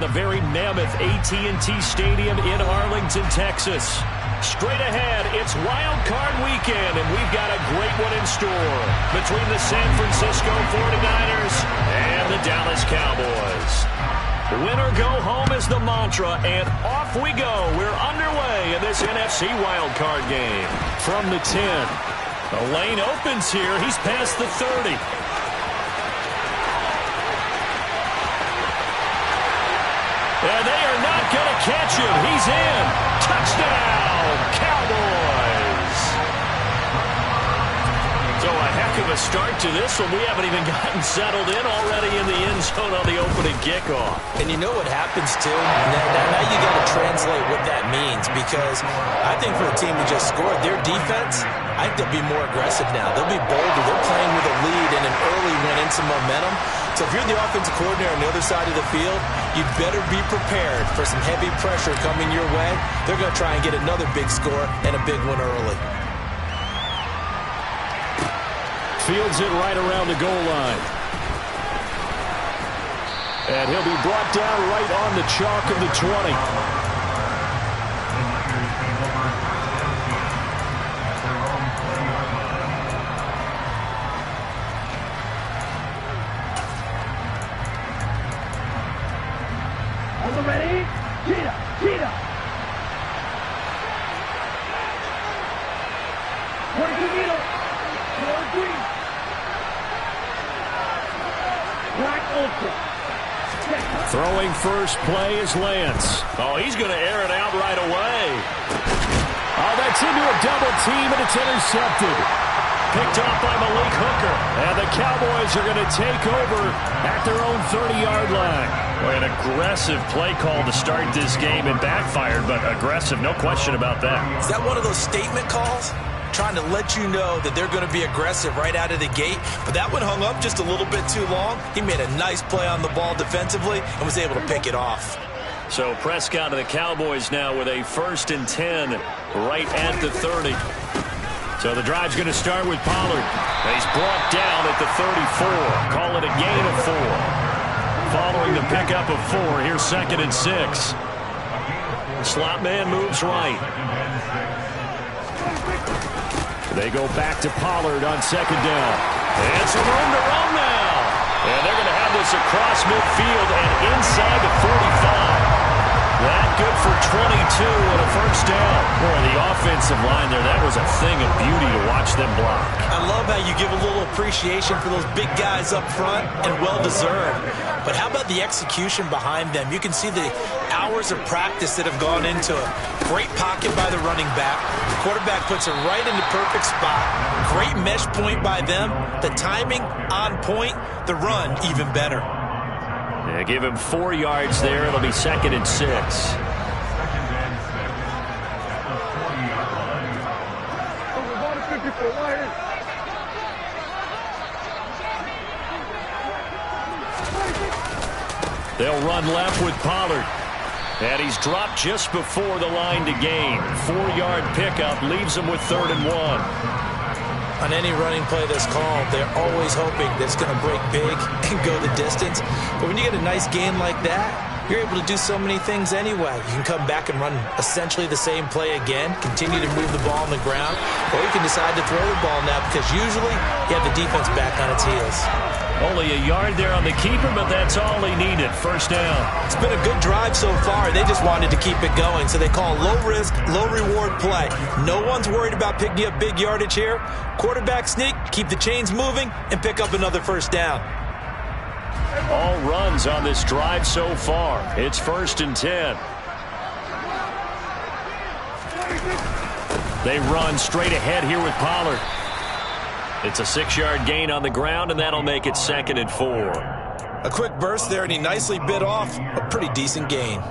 The very mammoth AT&T Stadium in Arlington, Texas. Straight ahead, it's Wild Card Weekend, and we've got a great one in store between the San Francisco 49ers and the Dallas Cowboys. Win or go home is the mantra, and off we go. We're underway in this NFC Wild Card game. From the 10, the lane opens here. He's past the 30. And they are not going to catch him. He's in. Touchdown, Cowboys. So a heck of a start to this one. We haven't even gotten settled in already in the end zone on the opening kickoff. And you know what happens, too? Now you got to translate what that means, because I think for a team who just scored, their defense, I think they'll be more aggressive now. They'll be bolder. They're playing with a lead and an early win and some momentum. So if you're the offensive coordinator on the other side of the field, you better be prepared for some heavy pressure coming your way. They're going to try and get another big score and a big one early. Fields it right around the goal line. And he'll be brought down right on the chalk of the 20. Ready? Cheetah. 42 meters. Green. Black Ultra. Throwing first play is Lance. Oh, he's going to air it out right away. Oh, that's into a double team, and it's intercepted. Picked off by Malik Hooker. And the Cowboys are going to take over at their own 30-yard line. Boy, an aggressive play call to start this game. It backfired, but aggressive, no question about that. Is that one of those statement calls? Trying to let you know that they're going to be aggressive right out of the gate. But that one hung up just a little bit too long. He made a nice play on the ball defensively and was able to pick it off. So Prescott and the Cowboys now with a 1st and 10 right at the 30. So the drive's going to start with Pollard. He's brought down at the 34. Call it a gain of 4. Following the pickup of 4, here's 2nd and 6. Slot man moves right. They go back to Pollard on 2nd down. And some room to run now. And they're going to have this across midfield and inside the 45. That good for 22 and a 1st down. Boy, the offensive line there, that was a thing of beauty to watch them block. I love how you give a little appreciation for those big guys up front, and well-deserved. But how about the execution behind them? You can see the hours of practice that have gone into it. Great pocket by the running back. The quarterback puts it right in the perfect spot. Great mesh point by them. The timing on point. The run even better. Yeah, give him 4 yards there. It'll be 2nd and 6. They'll run left with Pollard. And he's dropped just before the line to gain. 4-yard pickup leaves him with 3rd and 1. On any running play that's called, they're always hoping that it's going to break big and go the distance. But when you get a nice gain like that, you're able to do so many things anyway. You can come back and run essentially the same play again, continue to move the ball on the ground, or you can decide to throw the ball now because usually you have the defense back on its heels. Only a yard there on the keeper, but that's all he needed. 1st down. It's been a good drive so far. They just wanted to keep it going, so they call low-risk, low-reward play. No one's worried about picking up big yardage here. Quarterback sneak, keep the chains moving, and pick up another 1st down. All runs on this drive so far. It's 1st and 10. They run straight ahead here with Pollard. It's a 6-yard gain on the ground, and that'll make it 2nd and 4. A quick burst there, and he nicely bit off a pretty decent gain.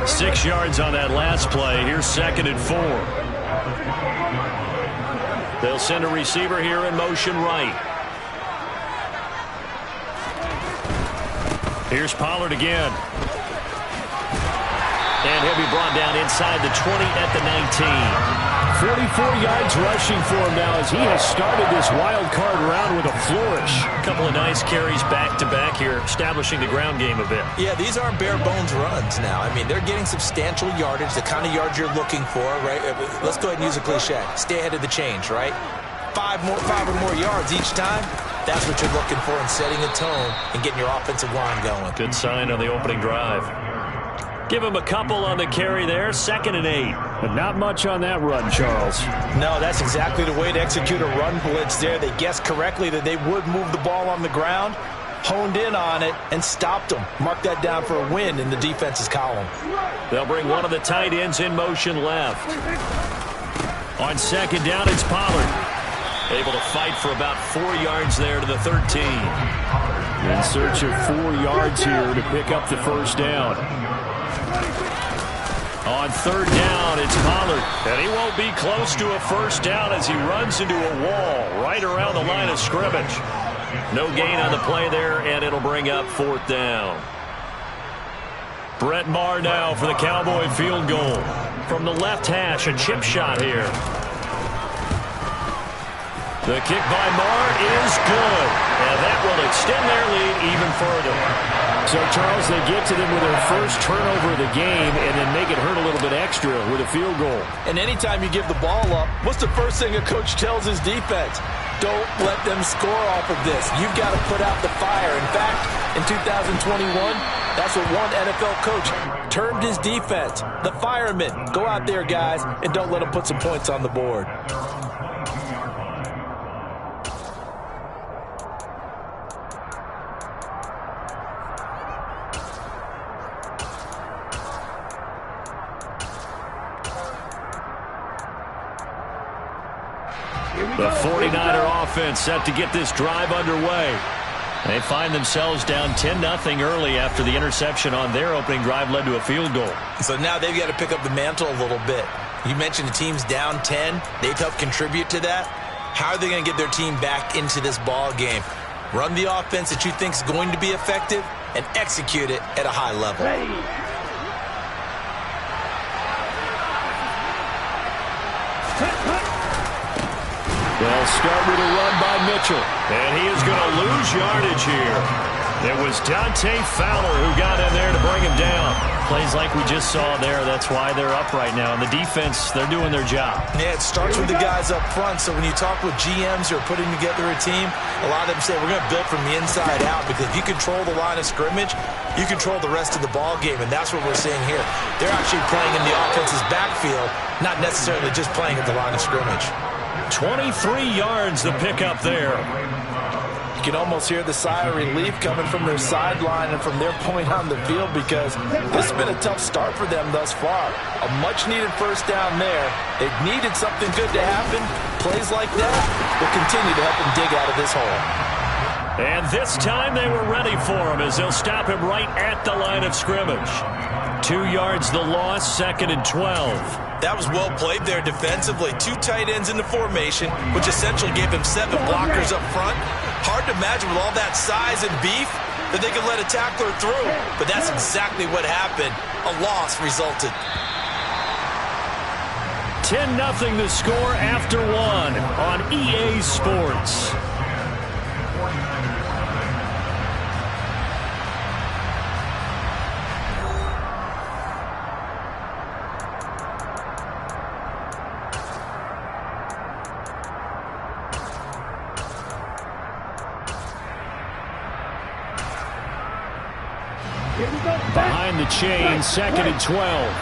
6 yards on that last play. Here's 2nd and 4. They'll send a receiver here in motion right. Here's Pollard again. And he'll be brought down inside the 20 at the 19. 44 yards rushing for him now as he has started this wild card round with a flourish. A couple of nice carries back-to-back here, establishing the ground game a bit. Yeah, these aren't bare-bones runs now. I mean, they're getting substantial yardage, the kind of yards you're looking for, right? Let's go ahead and use a cliche. Stay ahead of the change, right? Five or more yards each time. That's what you're looking for in setting a tone and getting your offensive line going. Good sign on the opening drive. Give him a couple on the carry there, 2nd and 8. But not much on that run, Charles. No, that's exactly the way to execute a run blitz there. They guessed correctly that they would move the ball on the ground, honed in on it, and stopped them. Mark that down for a win in the defense's column. They'll bring one of the tight ends in motion left. On 2nd down, it's Pollard. Able to fight for about 4 yards there to the 13. In search of 4 yards here to pick up the first down. On 3rd down, it's Pollard. And he won't be close to a first down as he runs into a wall right around the line of scrimmage. No gain on the play there, and it'll bring up 4th down. Brett Maher now for the Cowboy field goal. From the left hash, a chip shot here. The kick by Maher is good, and that will extend their lead even further. So, Charles, they get to them with their first turnover of the game and then make it hurt a little bit extra with a field goal. And anytime you give the ball up, what's the first thing a coach tells his defense? Don't let them score off of this. You've got to put out the fire. In fact, in 2021, that's what one NFL coach termed his defense. The firemen. Go out there, guys, and don't let them put some points on the board. The 49er offense set to get this drive underway. They find themselves down 10-0 early after the interception on their opening drive led to a field goal. So now they've got to pick up the mantle a little bit. You mentioned the team's down 10. They've helped contribute to that. How are they going to get their team back into this ball game? Run the offense that you think is going to be effective and execute it at a high level. They'll start with a run by Mitchell. And he is going to lose yardage here. It was Dante Fowler who got in there to bring him down. Plays like we just saw there. That's why they're up right now. And the defense, they're doing their job. Yeah, it starts with the guys up front. So when you talk with GMs who are putting together a team, a lot of them say we're going to build from the inside out, because if you control the line of scrimmage, you control the rest of the ball game, and that's what we're seeing here. They're actually playing in the offense's backfield, not necessarily just playing at the line of scrimmage. 23 yards to pick up there. You can almost hear the sigh of relief coming from their sideline and from their point on the field, because this has been a tough start for them thus far. A much-needed first down there. They've needed something good to happen. Plays like that will continue to help them dig out of this hole. And this time they were ready for him as they'll stop him right at the line of scrimmage. 2 yards the loss, 2nd and 12. That was well played there defensively. 2 tight ends in the formation, which essentially gave them 7 blockers up front. Hard to imagine with all that size and beef that they could let a tackler through. But that's exactly what happened. A loss resulted. 10-0 the score after 1 on EA Sports. Behind the chain, 2nd and 12.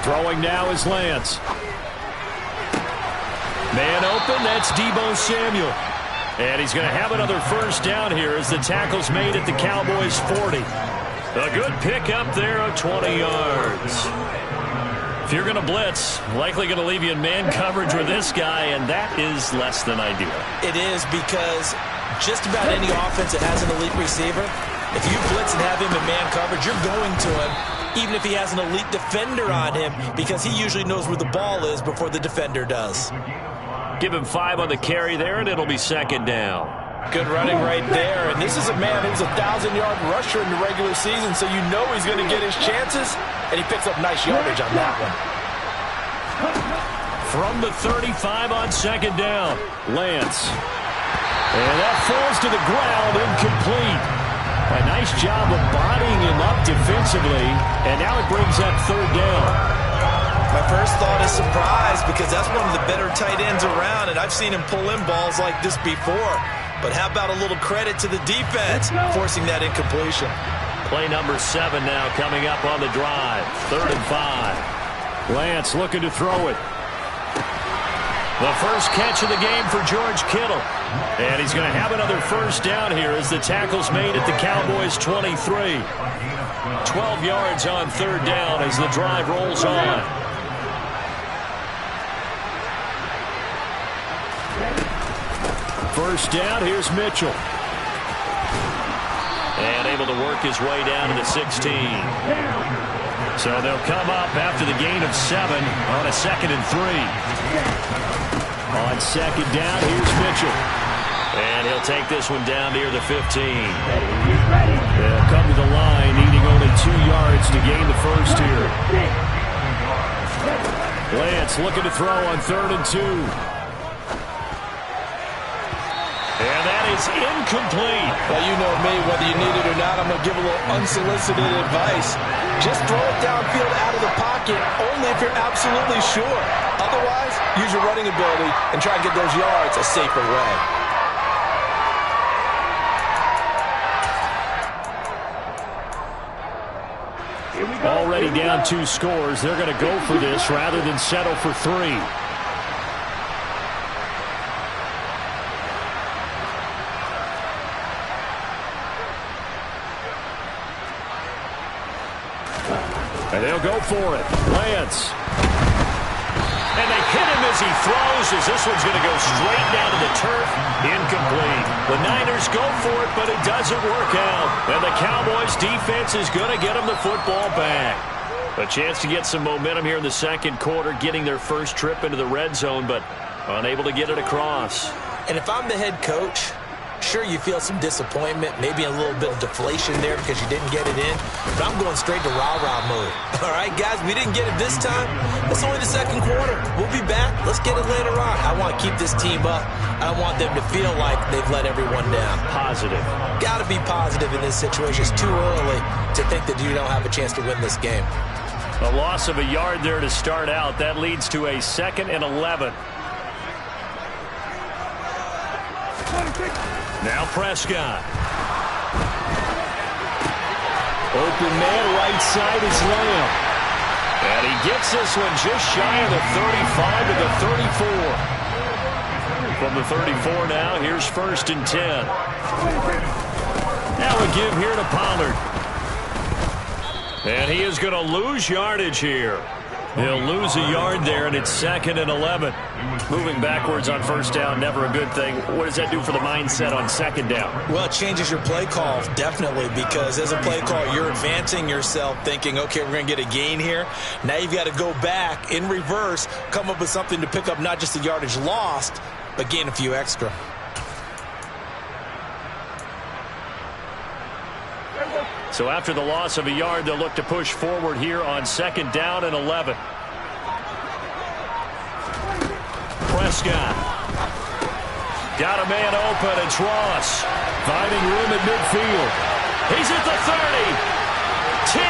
Throwing now is Lance. Man open, that's Deebo Samuel. And he's going to have another first down here as the tackle's made at the Cowboys' 40. A good pickup there of 20 yards. If you're going to blitz, likely going to leave you in man coverage with this guy, and that is less than ideal. It is, because just about any offense that has an elite receiver, if you blitz and have him in man coverage, you're going to him, even if he has an elite defender on him, because he usually knows where the ball is before the defender does. Give him 5 on the carry there, and it'll be second down. Good running right there. And this is a man who's a 1,000-yard rusher in the regular season, so you know he's going to get his chances, and he picks up nice yardage on that one. From the 35 on second down, Lance. And that falls to the ground, incomplete. A nice job of bodying him up defensively, and now it brings up third down. My first thought is surprise, because that's one of the better tight ends around, and I've seen him pull in balls like this before. But how about a little credit to the defense forcing that incompletion? Play number 7 now coming up on the drive. 3rd and 5. Lance looking to throw it. The first catch of the game for George Kittle. And he's going to have another first down here as the tackle's made at the Cowboys 23. 12 yards on 3rd down as the drive rolls on. First down, here's Mitchell. And able to work his way down to the 16. So they'll come up after the gain of 7 on a 2nd and 3. On second down, here's Mitchell. And he'll take this one down near the 15. They'll come to the line, needing only 2 yards to gain the first here. Lance looking to throw on 3rd and 2. And that is incomplete. Well, you know me, whether you need it or not, I'm going to give a little unsolicited advice. Just throw it downfield out of the pocket, only if you're absolutely sure. Otherwise, use your running ability and try and get those yards a safer way. Already down 2 scores. They're going to go for this rather than settle for 3. And they'll go for it. Lance. And they hit him as he throws, as this one's going to go straight down to the turf. Incomplete. The Niners go for it, but it doesn't work out. And the Cowboys defense is going to get them the football back. A chance to get some momentum here in the second quarter, getting their first trip into the red zone, but unable to get it across. And if I'm the head coach, sure, you feel some disappointment, maybe a little bit of deflation there because you didn't get it in, but I'm going straight to rah-rah mode. All right, guys, we didn't get it this time. It's only the second quarter. We'll be back. Let's get it later on. I want to keep this team up. I want them to feel like they've let everyone down. Positive. Got to be positive in this situation. It's too early to think that you don't have a chance to win this game. A loss of a yard there to start out. That leads to a 2nd and 11. Now Prescott. Open man, right side is Lamb. And he gets this one just shy of the 35 to the 34. From the 34 now, here's 1st and 10. Now a give here to Pollard. And he is going to lose yardage here. He'll lose a yard there, and it's 2nd and 11. Moving backwards on first down, never a good thing. What does that do for the mindset on second down? Well, it changes your play call, definitely, because as a play call, you're advancing yourself thinking, okay, we're going to get a gain here. Now you've got to go back in reverse, come up with something to pick up not just the yardage lost, but gain a few extra. So after the loss of a yard, they'll look to push forward here on 2nd down and 11. Prescott. Got a man open. It's Ross. Finding room at midfield. He's at the 30. 10.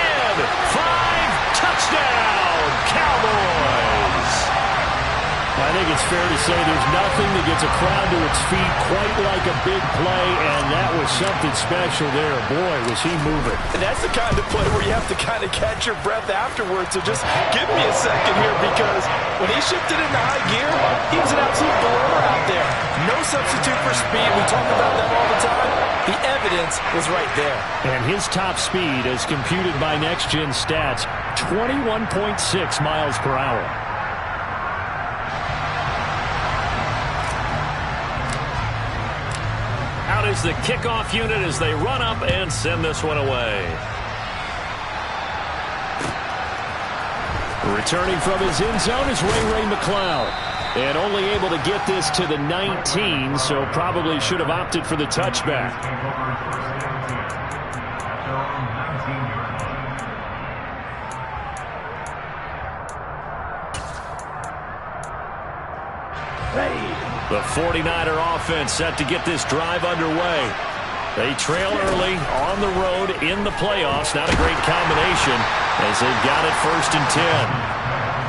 5. Touchdown. Cowboys. I think it's fair to say there's nothing that gets a crowd to its feet quite like a big play, and that was something special there. Boy, was he moving. And that's the kind of play where you have to kind of catch your breath afterwards. So just give me a second here, because when he shifted into high gear, he was an absolute blower out there. No substitute for speed. We talk about that all the time. The evidence was right there. And his top speed, as computed by Next Gen Stats, 21.6 miles per hour. Out is the kickoff unit as they run up and send this one away. Returning from his end zone is Ray McCloud. And only able to get this to the 19, so probably should have opted for the touchback. The 49er offense set to get this drive underway. They trail early on the road in the playoffs. Not a great combination as they've got it 1st and 10.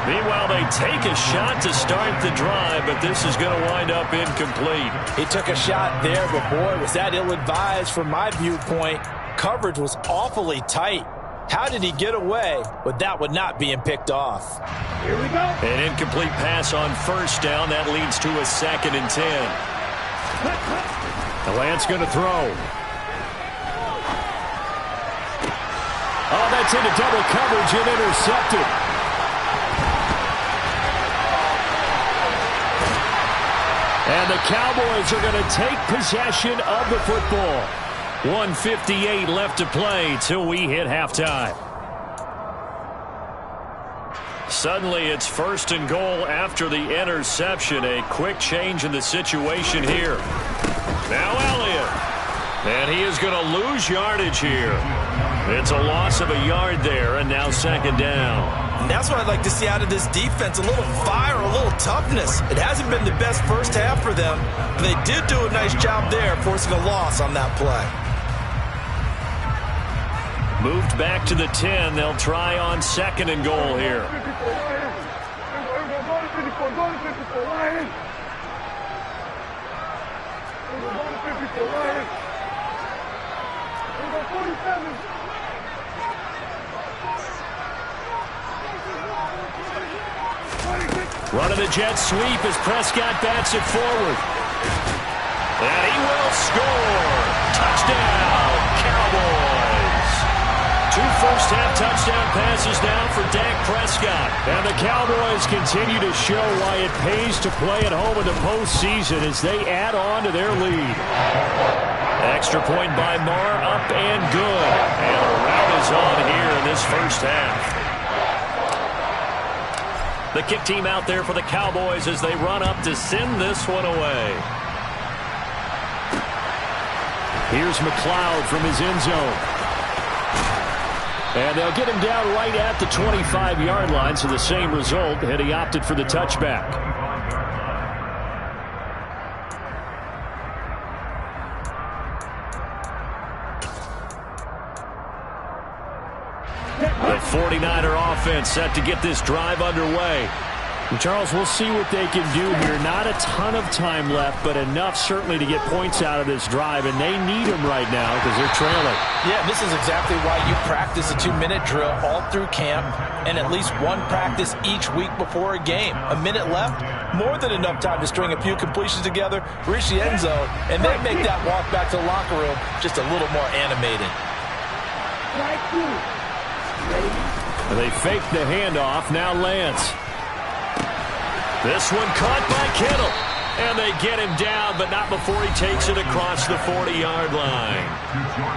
Meanwhile, they take a shot to start the drive, but this is going to wind up incomplete. He took a shot there, but boy, was that ill-advised from my viewpoint. Coverage was awfully tight. How did he get away with that one not being picked off? Here we go. An incomplete pass on 1st down. That leads to a 2nd and 10. The Lance going to throw. Oh, that's into double coverage and intercepted. And the Cowboys are going to take possession of the football. 1:58 left to play till we hit halftime. Suddenly it's 1st and goal after the interception. A quick change in the situation here. Now Elliott. And he is going to lose yardage here. It's a loss of a yard there, and now 2nd down. And that's what I'd like to see out of this defense. A little fire, a little toughness. It hasn't been the best first half for them, but they did do a nice job there, forcing a loss on that play. Moved back to the 10. They'll try on 2nd and goal here. Running the jet sweep as Prescott bats it forward. And he will score. Touchdown, Cowboys. 2 first-half touchdown passes now for Dak Prescott. And the Cowboys continue to show why it pays to play at home in the postseason as they add on to their lead. Extra point by Marr, up and good. And a rout is on here in this first half. The kick team out there for the Cowboys as they run up to send this one away. Here's McLeod from his end zone. And they'll get him down right at the 25-yard line, so the same result, and he opted for the touchback. The 49er offense set to get this drive underway. And Charles, we'll see what they can do here. Not a ton of time left, but enough certainly to get points out of this drive, and they need them right now because they're trailing. Yeah, this is exactly why you practice a 2-minute drill all through camp and at least one practice each week before a game. A minute left, more than enough time to string a few completions together, reach the end zone, and then make that walk back to the locker room just a little more animated. They fake the handoff. Now Lance. This one caught by Kittle. And they get him down, but not before he takes it across the 40-yard line.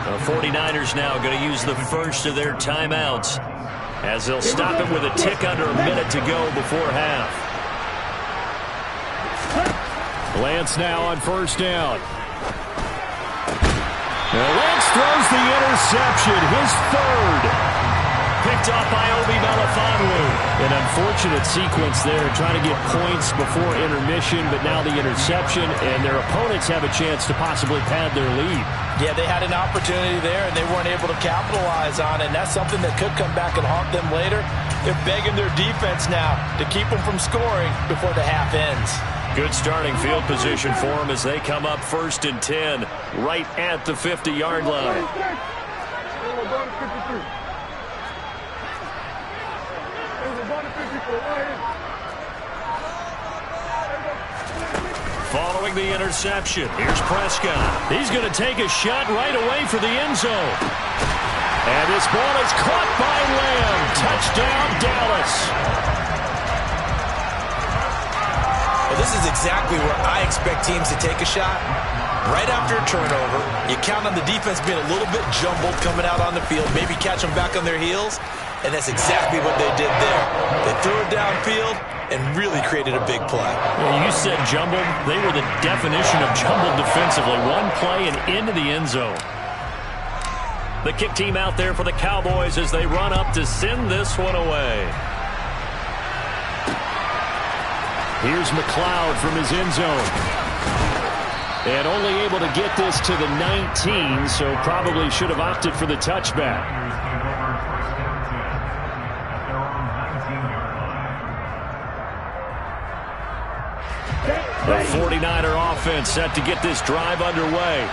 The 49ers now going to use the first of their timeouts as they'll stop it with a tick under a minute to go before half. Lance now on 1st down. Now Lance throws the interception, his 3rd. Picked off by Obi Melifonwu. An unfortunate sequence there, trying to get points before intermission, but now the interception, and their opponents have a chance to possibly pad their lead. Yeah, they had an opportunity there, and they weren't able to capitalize on it, and that's something that could come back and haunt them later. They're begging their defense now to keep them from scoring before the half ends. Good starting field position for them as they come up 1st and 10, right at the 50-yard line. Following the interception, here's Prescott. He's going to take a shot right away for the end zone. And this ball is caught by Lamb. Touchdown, Dallas. Well, this is exactly where I expect teams to take a shot. Right after a turnover, you count on the defense being a little bit jumbled coming out on the field, maybe catch them back on their heels. and that's exactly what they did there. They threw it downfield and really created a big play. Well, you said jumbled. They were the definition of jumbled defensively. One play and into the end zone. The kick team out there for the Cowboys as they run up to send this one away. Here's McLeod from his end zone. And only able to get this to the 19, so probably should have opted for the touchback. The 49er offense set to get this drive underway.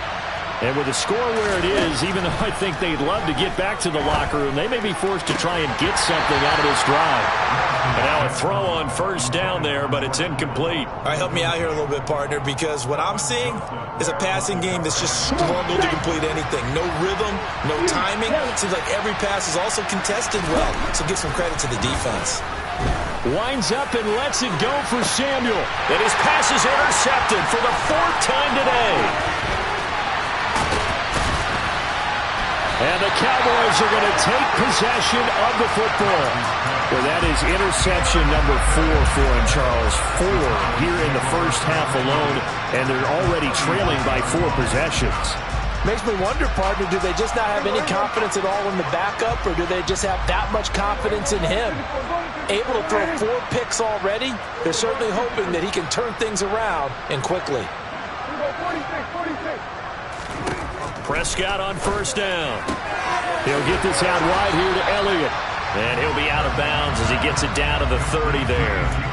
And with the score where it is, even though I think they'd love to get back to the locker room, they may be forced to try and get something out of this drive. And now a throw on first down there, but it's incomplete. All right, help me out here a little bit, partner, because what I'm seeing is a passing game that's just struggled to complete anything. No rhythm, no timing. It seems like every pass is also contested well, so give some credit to the defense. Winds up and lets it go for Samuel. And his pass is intercepted for the 4th time today. And the Cowboys are going to take possession of the football. Well, that is interception number 4 for him, Charles. 4 here in the first half alone, and they're already trailing by 4 possessions. Makes me wonder, partner, do they just not have any confidence at all in the backup, or do they just have that much confidence in him? Able to throw 4 picks already, they're certainly hoping that he can turn things around and quickly. Prescott on first down. He'll get this out wide here to Elliott. And he'll be out of bounds as he gets it down to the 30 there.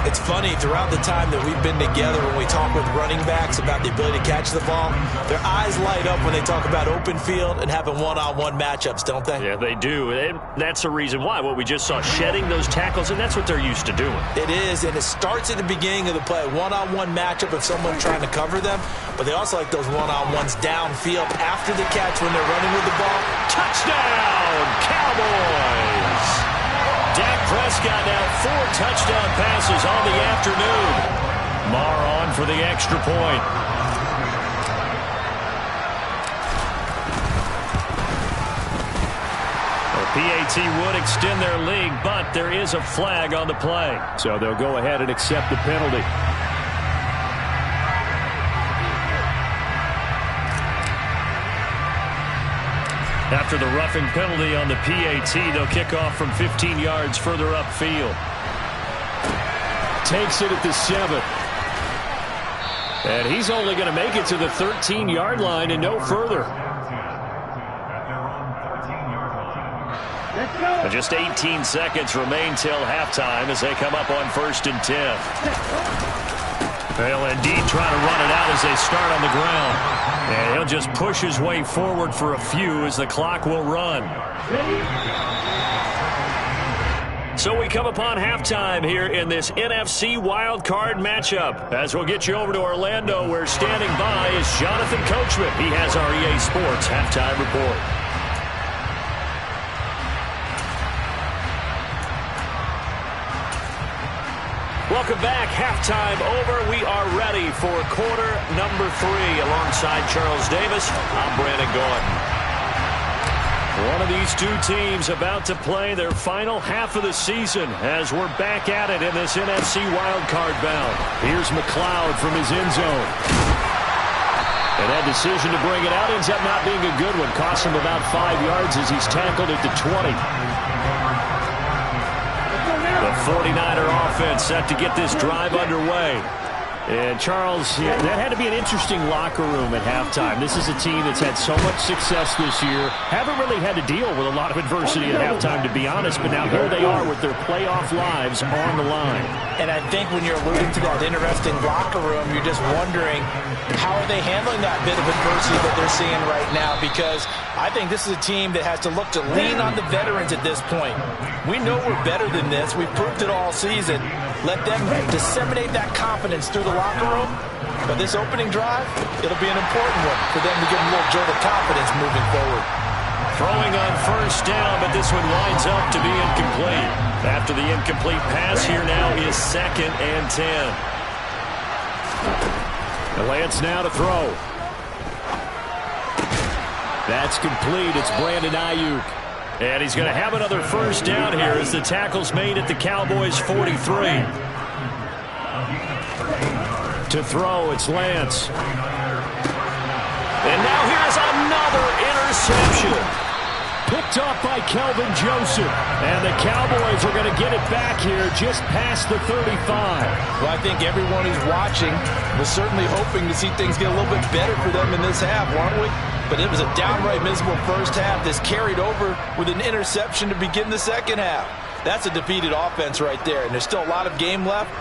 It's funny, throughout the time that we've been together, when we talk with running backs about the ability to catch the ball, their eyes light up when they talk about open field and having one-on-one matchups, don't they? Yeah, they do. And that's the reason why. What we just saw, shedding those tackles, and that's what they're used to doing. It is, and it starts at the beginning of the play. One-on-one matchup of someone trying to cover them, but they also like those one-on-ones downfield after the catch when they're running with the ball. Touchdown, Cowboys! Dak Prescott now 4 touchdown passes on the afternoon. Marr on for the extra point. The PAT would extend their lead, but there is a flag on the play. So they'll go ahead and accept the penalty. After the roughing penalty on the PAT, they'll kick off from 15 yards further upfield. Takes it at the 7. And he's only going to make it to the 13-yard line and no further. And just 18 seconds remain till halftime as they come up on 1st and 10. They'll indeed try to run it out as they start on the ground. And he'll just push his way forward for a few as the clock will run. So we come upon halftime here in this NFC wildcard matchup. As we'll get you over to Orlando, where standing by is Jonathan Coachman. He has our EA Sports halftime report. Welcome back. Halftime over. We are ready for quarter number 3. Alongside Charles Davis, I'm Brandon Gordon. One of these two teams about to play their final half of the season as we're back at it in this NFC wildcard bout. Here's McLeod from his end zone. And that decision to bring it out ends up not being a good one. Costs him about 5 yards as he's tackled at the 20. The 49er offense set to get this drive underway. And, Charles, that had to be an interesting locker room at halftime. This is a team that's had so much success this year. Haven't really had to deal with a lot of adversity at halftime, to be honest. But now here they are with their playoff lives on the line. And I think when you're alluding to that interesting locker room, you're just wondering how are they handling that bit of adversity that they're seeing right now, because I think this is a team that has to look to lean on the veterans at this point. We know we're better than this. We've proved it all season. Let them disseminate that confidence through the locker room. But this opening drive, it'll be an important one for them to give them a little jolt of confidence moving forward. Throwing on first down, but this one winds up to be incomplete. After the incomplete pass, here now is 2nd and 10. The Lance now to throw. That's complete. It's Brandon Ayuk. And he's going to have another first down here as the tackle's made at the Cowboys' 43. To throw, it's Lance. And now here's another interception. Picked off by Kelvin Joseph. And the Cowboys are going to get it back here just past the 35. Well, I think everyone who's watching was certainly hoping to see things get a little bit better for them in this half, weren't we? But it was a downright miserable first half that's carried over with an interception to begin the second half. That's a defeated offense right there, and there's still a lot of game left.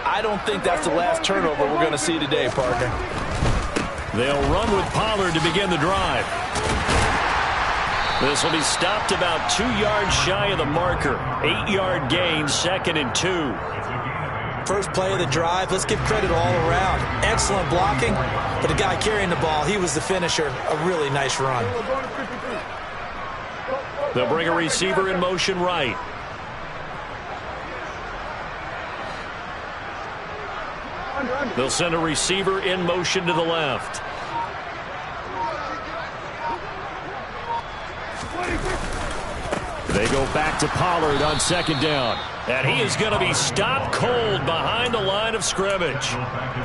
I don't think that's the last turnover we're going to see today, partner. They'll run with Pollard to begin the drive. This will be stopped about 2 yards shy of the marker. 8-yard gain, 2nd and 2. First play of the drive, let's give credit all around. Excellent blocking, but the guy carrying the ball, he was the finisher. A really nice run. They'll bring a receiver in motion right. They'll send a receiver in motion to the left. They go back to Pollard on 2nd down. And he is going to be stopped cold behind the line of scrimmage.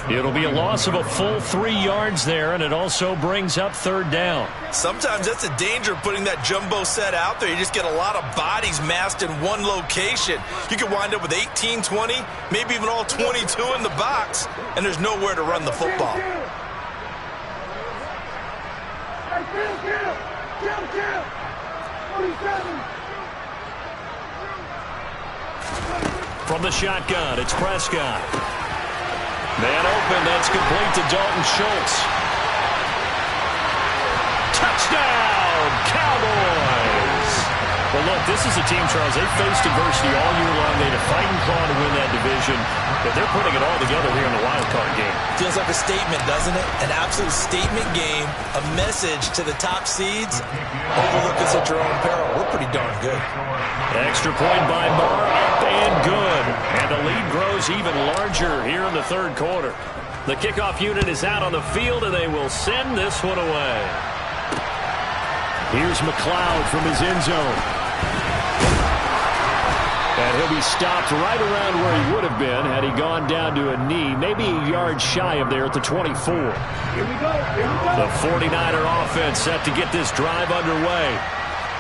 It'll be a loss of a full 3 yards there, and it also brings up 3rd down. Sometimes that's the danger of putting that jumbo set out there. You just get a lot of bodies massed in one location. You could wind up with 18, 20, maybe even all 22 in the box, and there's nowhere to run the football. From the shotgun, it's Prescott. Man open, that's complete to Dalton Schultz. Touchdown, Cowboys! Well, look, this is a team, Charles, they faced adversity all year long. They had to fight and claw to win that division, but they're putting it all together here in the wild card game. Feels like a statement, doesn't it? An absolute statement game, a message to the top seeds. Overlook us at your own peril. We're pretty darn good. Extra point by Barr, up and good. And the lead grows even larger here in the 3rd quarter. The kickoff unit is out on the field, and they will send this one away. Here's McLeod from his end zone. And he'll be stopped right around where he would have been had he gone down to a knee, maybe a yard shy of there at the 24. Here we go. The 49er offense set to get this drive underway.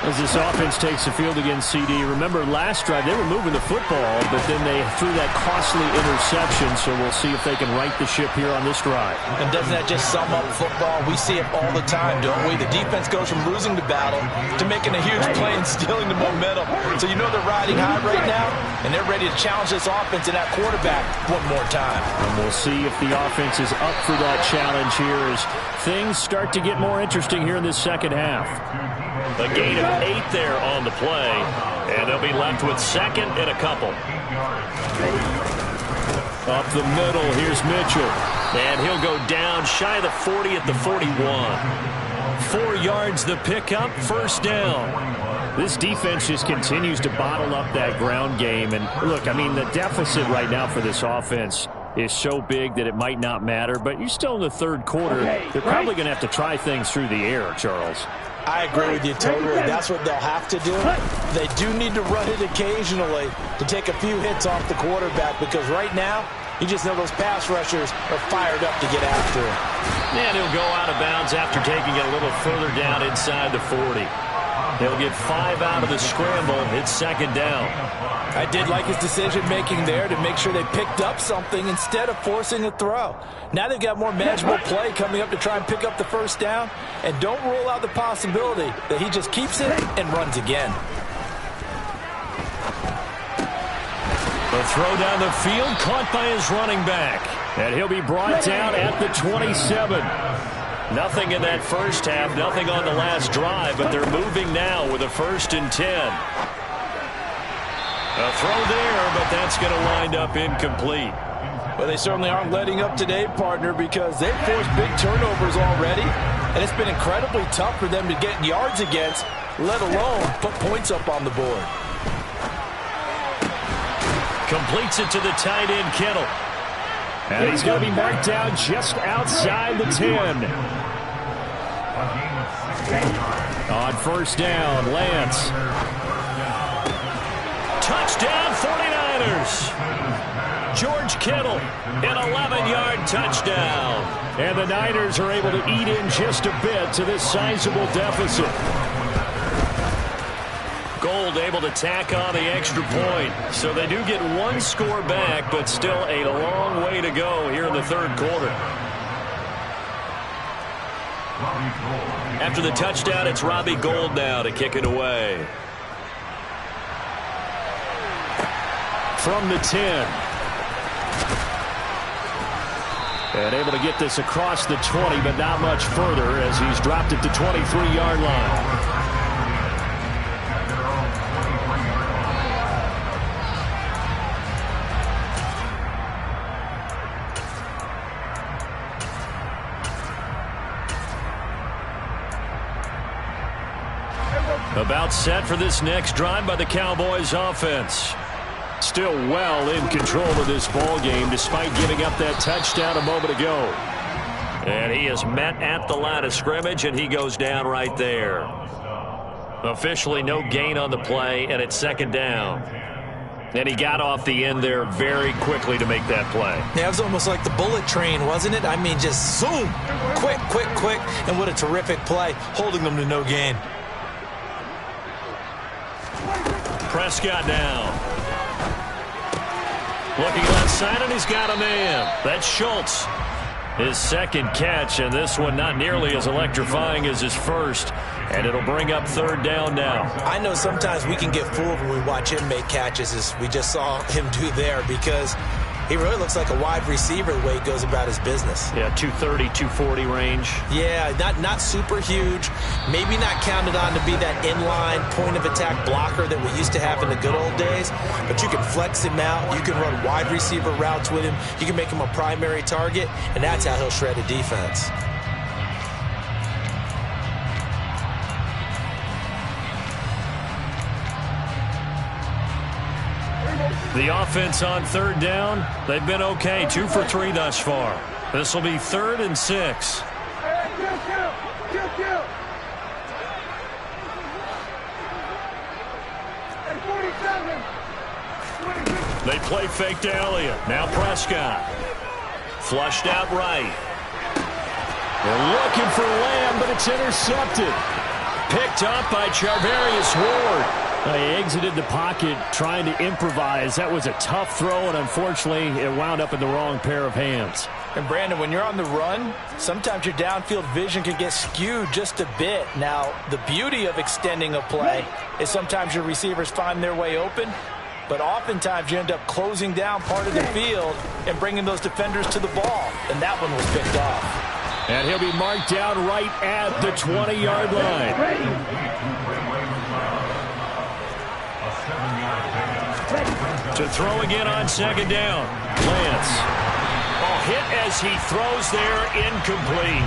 As this offense takes the field against CD. Remember, last drive, they were moving the football, but then they threw that costly interception, so we'll see if they can right the ship here on this drive. And doesn't that just sum up football? We see it all the time, don't we? The defense goes from losing the battle to making a huge play and stealing the momentum. So you know they're riding high right now, and they're ready to challenge this offense and that quarterback one more time. And we'll see if the offense is up for that challenge here as things start to get more interesting here in this second half. A gain of 8 there on the play, and they'll be left with 2nd and a couple. Up the middle, here's Mitchell, and he'll go down shy of the 40 at the 41. 4 yards the pickup, 1st down. This defense just continues to bottle up that ground game, and look, I mean, the deficit right now for this offense is so big that it might not matter, but you're still in the 3rd quarter. They're probably going to have to try things through the air, Charles. I agree with you totally. That's what they'll have to do. They do need to run it occasionally to take a few hits off the quarterback, because right now, you just know those pass rushers are fired up to get after him. And he'll go out of bounds after taking it a little further down inside the 40. He'll get 5 out of the scramble. It's 2nd down. I did like his decision-making there to make sure they picked up something instead of forcing a throw. Now they've got more manageable play coming up to try and pick up the 1st down. And don't rule out the possibility that he just keeps it and runs again. The throw down the field caught by his running back. And he'll be brought down at the 27. Nothing in that first half, nothing on the last drive, but they're moving now with a 1st and 10. A throw there, but that's going to wind up incomplete. Well, they certainly aren't letting up today, partner, because they've forced big turnovers already, and it's been incredibly tough for them to get yards against, let alone put points up on the board. Completes it to the tight end, Kittle. And he's going to be marked down just outside the 10. On first down, Lance. Touchdown, 49ers. George Kittle, an 11-yard touchdown. And the Niners are able to eat in just a bit to this sizable deficit. Gold able to tack on the extra point. So they do get one score back, but still a long way to go here in the third quarter. After the touchdown, it's Robbie Gould now to kick it away. From the 10. And able to get this across the 20, but not much further as he's dropped it to 23-yard line. About set for this next drive by the Cowboys offense. Still well in control of this ball game despite giving up that touchdown a moment ago. And he is met at the line of scrimmage, and he goes down right there. Officially no gain on the play, and it's second down. And he got off the end there very quickly to make that play. Yeah, it was almost like the bullet train, wasn't it? I mean, just zoom, quick, and what a terrific play, holding them to no gain. Prescott down. Looking left side, and he's got a man. That's Schultz. His second catch, and this one not nearly as electrifying as his first. And it'll bring up third down now. I know sometimes we can get fooled when we watch him make catches, as we just saw him do there, because he really looks like a wide receiver the way he goes about his business. Yeah, 230, 240 range. Yeah, not super huge. Maybe not counted on to be that inline point-of-attack blocker that we used to have in the good old days. But you can flex him out. You can run wide receiver routes with him. You can make him a primary target, and that's how he'll shred a defense. The offense on third down, they've been okay. 2 for 3 thus far. This will be 3rd and 6. They play fake to Elliott. Now Prescott. Flushed out right. They're looking for Lamb, but it's intercepted. Picked up by Charvarius Ward. He exited the pocket trying to improvise. That was a tough throw, and unfortunately, it wound up in the wrong pair of hands. And, Brandon, when you're on the run, sometimes your downfield vision can get skewed just a bit. Now, the beauty of extending a play is sometimes your receivers find their way open, but oftentimes you end up closing down part of the field and bringing those defenders to the ball, and that one was picked off. And he'll be marked down right at the 20-yard line. To throw again on second down. Lance. Hit as he throws there, incomplete.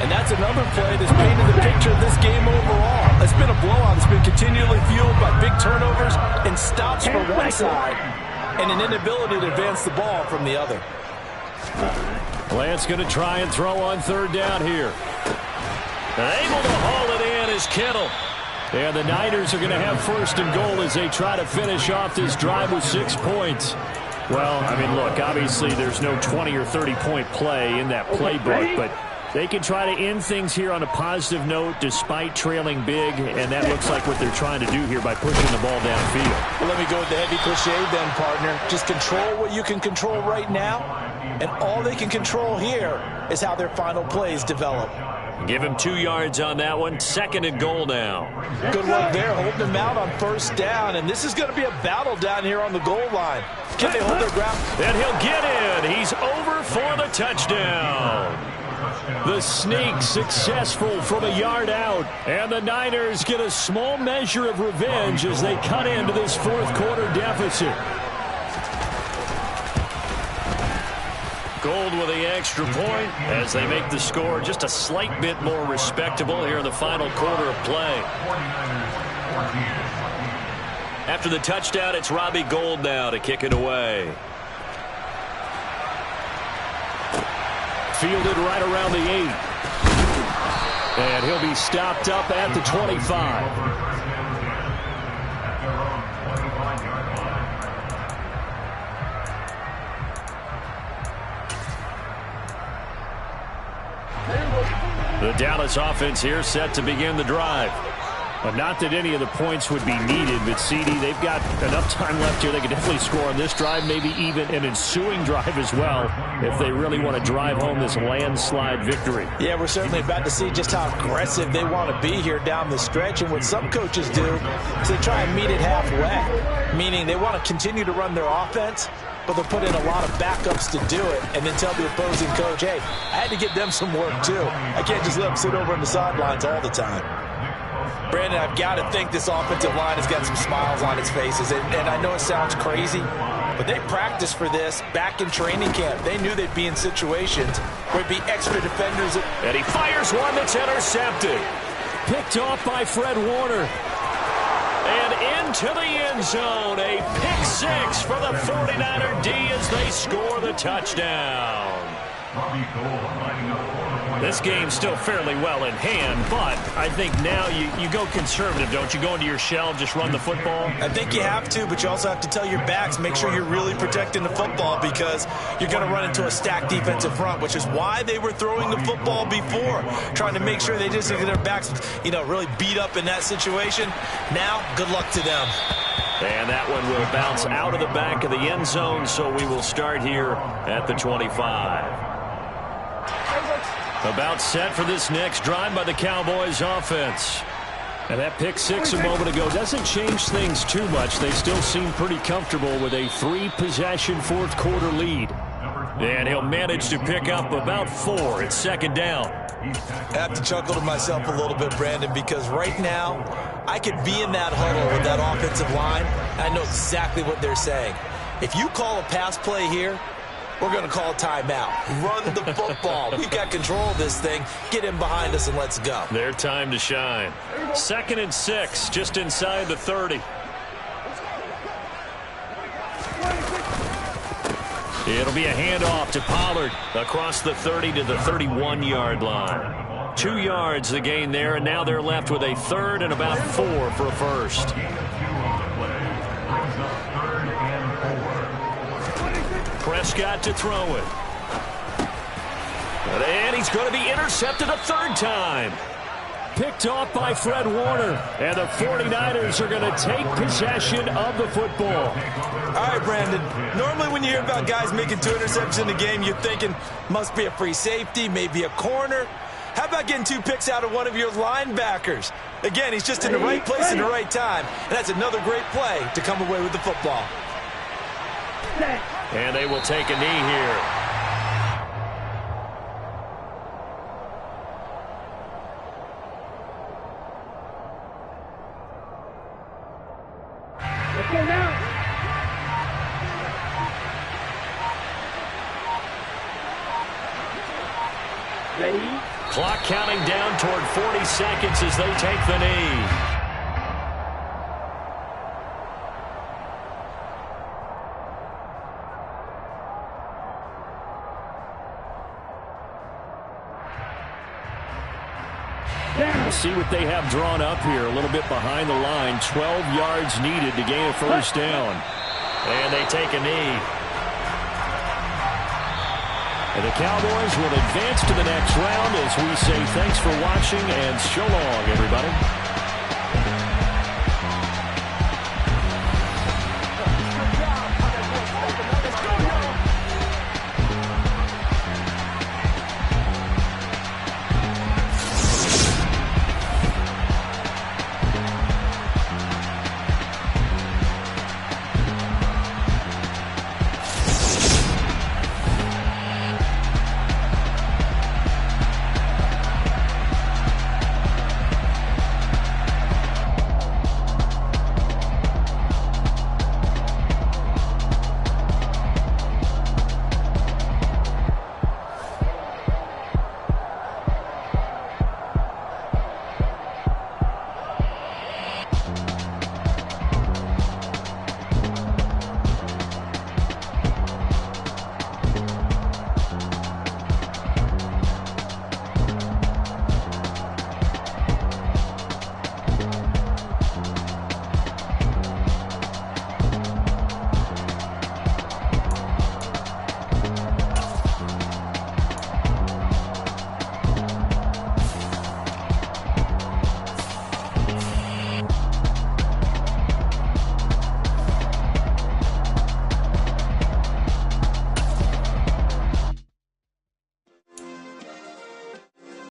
And that's another play that's painted the picture of this game overall. It's been a blowout. It's been continually fueled by big turnovers and stops for one side and an inability to advance the ball from the other. Lance going to try and throw on third down here. Able to haul it in is Kittle. And the Niners are going to have 1st and goal as they try to finish off this drive with 6 points. Well, I mean, look, obviously there's no 20 or 30-point play in that playbook, but they can try to end things here on a positive note despite trailing big, and that looks like what they're trying to do here by pushing the ball downfield. Well, let me go with the heavy cliche then, partner. Just control what you can control right now, and all they can control here is how their final plays develop. Give him 2 yards on that one. 2nd and goal now. Good work there, holding them out on first down. And this is going to be a battle down here on the goal line. Can they hold their ground? And he'll get in. He's over for the touchdown. The sneak successful from a yard out. And the Niners get a small measure of revenge as they cut into this 4th quarter deficit. Gold with the extra point as they make the score just a slight bit more respectable here in the final quarter of play. After the touchdown, it's Robbie Gould now to kick it away. Fielded right around the 8. And he'll be stopped up at the 25. The Dallas offense here set to begin the drive. But not that any of the points would be needed, but CD, they've got enough time left here. They could definitely score on this drive, maybe even an ensuing drive as well, if they really want to drive home this landslide victory. Yeah, we're certainly about to see just how aggressive they want to be here down the stretch. And what some coaches do is they try and meet it halfway, meaning they want to continue to run their offense, but they'll put in a lot of backups to do it and then tell the opposing coach, hey, I had to get them some work too. I can't just let them sit over on the sidelines all the time. Brandon, I've got to think this offensive line has got some smiles on its faces. And I know it sounds crazy, but they practiced for this back in training camp. They knew they'd be in situations where it'd be extra defenders. And he fires one that's intercepted. Picked off by Fred Warner. And into the end zone. A pick six for the 49er D as they score the touchdown. This game's still fairly well in hand, but I think now you go conservative, don't you? Go into your shell and just run the football? I think you have to, but you also have to tell your backs, make sure you're really protecting the football because you're going to run into a stacked defensive front, which is why they were throwing the football before, trying to make sure they just get their backs, really beat up in that situation. Now, good luck to them. And that one will bounce out of the back of the end zone, so we will start here at the 25. About set for this next drive by the Cowboys offense. And that pick six a moment ago doesn't change things too much. They still seem pretty comfortable with a 3-possession fourth quarter lead. And he'll manage to pick up about 4 at second down. I have to chuckle to myself a little bit, Brandon, because right now I could be in that huddle with that offensive line, and I know exactly what they're saying. If you call a pass play here, we're going to call a timeout. Run the football. We've got control of this thing. Get him behind us and let's go. Their time to shine. 2nd and 6, just inside the 30. It'll be a handoff to Pollard across the 30 to the 31-yard line. 2 yards the gain there, and now they're left with a 3rd and about 4 for a first. Prescott to throw it. And he's going to be intercepted a 3rd time. Picked off by Fred Warner. And the 49ers are going to take possession of the football. All right, Brandon. Normally when you hear about guys making 2 interceptions in a game, you're thinking must be a free safety, maybe a corner. How about getting 2 picks out of one of your linebackers? Again, he's just in the right place at the right time. And that's another great play to come away with the football. And they will take a knee here. Let's go now. Ready? Clock counting down toward 40 seconds as they take the knee. See what they have drawn up here. A little bit behind the line. 12 yards needed to gain a first down. And they take a knee. And the Cowboys will advance to the next round as we say thanks for watching and so long, everybody.